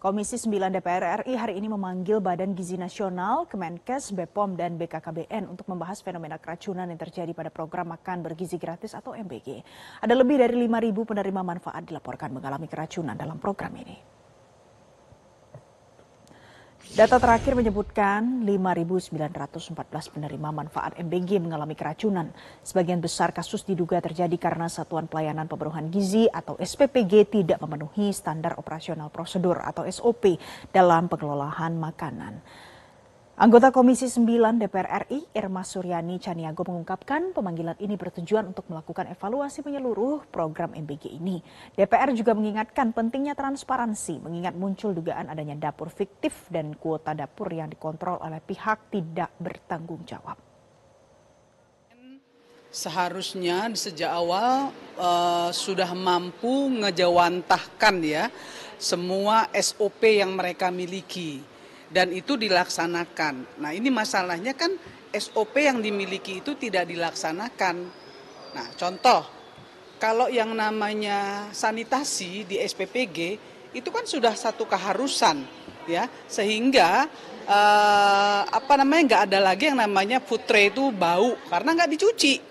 Komisi 9 DPR RI hari ini memanggil Badan Gizi Nasional, Kemenkes, BPOM, dan BKKBN untuk membahas fenomena keracunan yang terjadi pada program makan bergizi gratis atau MBG. Ada lebih dari 5.000 penerima manfaat dilaporkan mengalami keracunan dalam program ini. Data terakhir menyebutkan 5.914 penerima manfaat MBG mengalami keracunan. Sebagian besar kasus diduga terjadi karena Satuan Pelayanan Pemenuhan Gizi atau SPPG tidak memenuhi standar operasional prosedur atau SOP dalam pengelolaan makanan. Anggota Komisi 9 DPR RI, Irma Suryani Caniago mengungkapkan pemanggilan ini bertujuan untuk melakukan evaluasi menyeluruh program MBG ini. DPR juga mengingatkan pentingnya transparansi, mengingat muncul dugaan adanya dapur fiktif dan kuota dapur yang dikontrol oleh pihak tidak bertanggung jawab. Seharusnya sejak awal sudah mampu ngejawantahkan ya semua SOP yang mereka miliki. Dan itu dilaksanakan. Nah ini masalahnya kan SOP yang dimiliki itu tidak dilaksanakan. Nah contoh, kalau yang namanya sanitasi di SPPG itu kan sudah satu keharusan, ya sehingga nggak ada lagi yang namanya food tray itu bau karena nggak dicuci.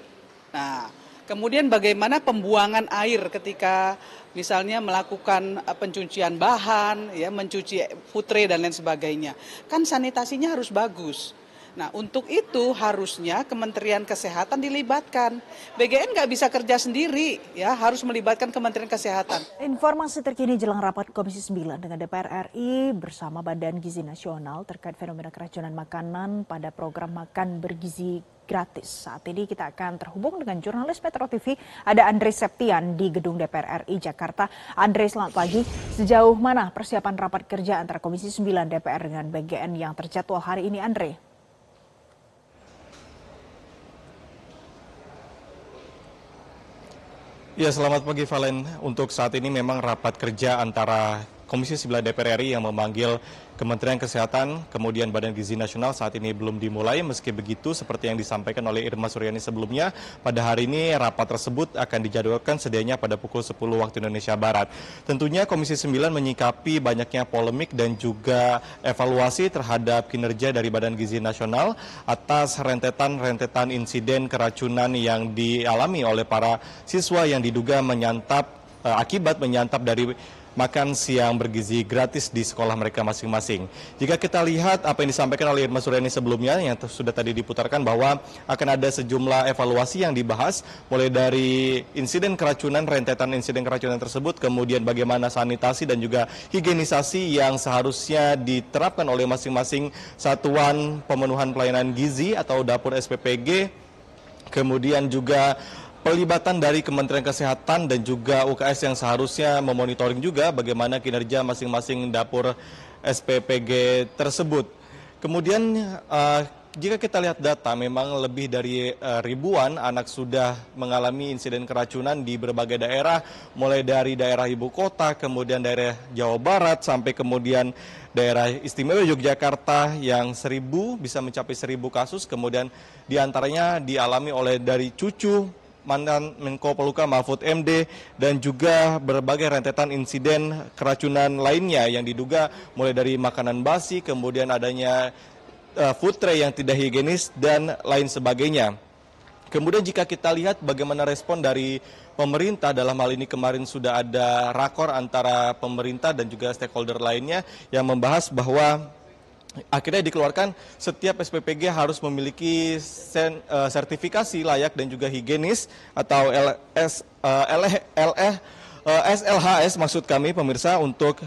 Nah kemudian bagaimana pembuangan air ketika misalnya melakukan pencucian bahan, ya, mencuci food tray dan lain sebagainya. Kan sanitasinya harus bagus. Nah untuk itu harusnya Kementerian Kesehatan dilibatkan. BGN nggak bisa kerja sendiri, ya harus melibatkan Kementerian Kesehatan. Informasi terkini jelang rapat Komisi 9 dengan DPR RI bersama Badan Gizi Nasional terkait fenomena keracunan makanan pada program makan bergizi gratis. Saat ini kita akan terhubung dengan jurnalis Metro TV, ada Andre Septian di gedung DPR RI Jakarta. Andre, selamat pagi. Sejauh mana persiapan rapat kerja antara Komisi 9 DPR dengan BGN yang terjadwal hari ini, Andre? Ya, selamat pagi Valen. Untuk saat ini memang rapat kerja antara Komisi 9 DPR RI yang memanggil Kementerian Kesehatan, kemudian Badan Gizi Nasional saat ini belum dimulai. Meski begitu, seperti yang disampaikan oleh Irma Suryani sebelumnya, pada hari ini rapat tersebut akan dijadwalkan sedianya pada pukul 10 waktu Indonesia Barat. Tentunya Komisi 9 menyikapi banyaknya polemik dan juga evaluasi terhadap kinerja dari Badan Gizi Nasional atas rentetan insiden keracunan yang dialami oleh para siswa yang diduga akibat menyantap dari makan siang bergizi gratis di sekolah mereka masing-masing. Jika kita lihat apa yang disampaikan oleh Irma Suryani sebelumnya yang sudah tadi diputarkan bahwa akan ada sejumlah evaluasi yang dibahas mulai dari rentetan insiden keracunan tersebut, kemudian bagaimana sanitasi dan juga higienisasi yang seharusnya diterapkan oleh masing-masing satuan pemenuhan pelayanan gizi atau dapur SPPG, kemudian juga pelibatan dari Kementerian Kesehatan dan juga UKS yang seharusnya memonitoring juga bagaimana kinerja masing-masing dapur SPPG tersebut. Kemudian jika kita lihat data, memang lebih dari ribuan anak sudah mengalami insiden keracunan di berbagai daerah, mulai dari daerah ibu kota, kemudian daerah Jawa Barat, sampai kemudian daerah istimewa Yogyakarta yang bisa mencapai 1.000 kasus, kemudian diantaranya dialami oleh dari cucu mantan Menko Polhukam Mahfud MD dan juga berbagai rentetan insiden keracunan lainnya yang diduga mulai dari makanan basi, kemudian adanya food tray yang tidak higienis dan lain sebagainya. Kemudian jika kita lihat bagaimana respon dari pemerintah, dalam hal ini kemarin sudah ada rakor antara pemerintah dan juga stakeholder lainnya yang membahas bahwa akhirnya dikeluarkan setiap SPPG harus memiliki sertifikasi layak dan juga higienis atau SLHS maksud kami pemirsa, untuk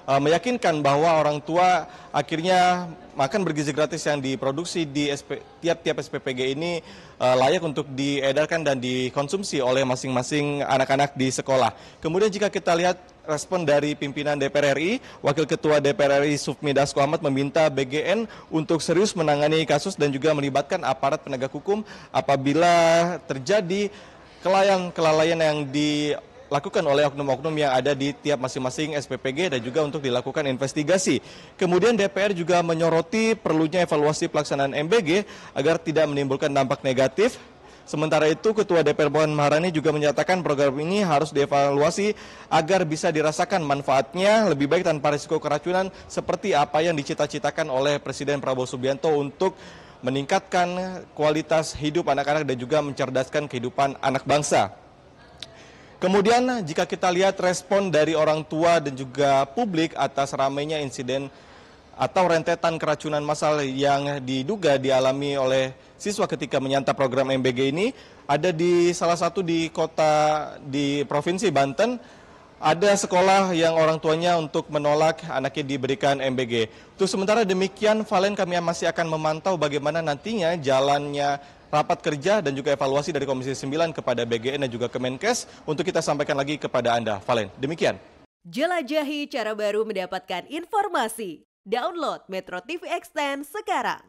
meyakinkan bahwa orang tua akhirnya makan bergizi gratis yang diproduksi di tiap-tiap SPPG ini layak untuk diedarkan dan dikonsumsi oleh masing-masing anak-anak di sekolah. Kemudian jika kita lihat respon dari pimpinan DPR RI, Wakil Ketua DPR RI Sufmi Dasko Ahmad meminta BGN untuk serius menangani kasus dan juga melibatkan aparat penegak hukum apabila terjadi kelalaian yang dilakukan oleh oknum-oknum yang ada di tiap masing-masing SPPG dan juga untuk dilakukan investigasi. Kemudian DPR juga menyoroti perlunya evaluasi pelaksanaan MBG agar tidak menimbulkan dampak negatif Sementara itu, Ketua DPR Puan Maharani juga menyatakan program ini harus dievaluasi agar bisa dirasakan manfaatnya lebih baik tanpa risiko keracunan seperti apa yang dicita-citakan oleh Presiden Prabowo Subianto untuk meningkatkan kualitas hidup anak-anak dan juga mencerdaskan kehidupan anak bangsa. Kemudian jika kita lihat respon dari orang tua dan juga publik atas ramainya insiden atau rentetan keracunan massal yang diduga dialami oleh siswa ketika menyantap program MBG ini, ada di salah satu di Provinsi Banten, ada sekolah yang orang tuanya untuk menolak anaknya diberikan MBG. Untuk sementara demikian, Valen, kami masih akan memantau bagaimana nantinya jalannya rapat kerja dan juga evaluasi dari Komisi 9 kepada BGN dan juga Kemenkes untuk kita sampaikan lagi kepada Anda. Valen, demikian. Jelajahi cara baru mendapatkan informasi. Download Metro TV Extend sekarang.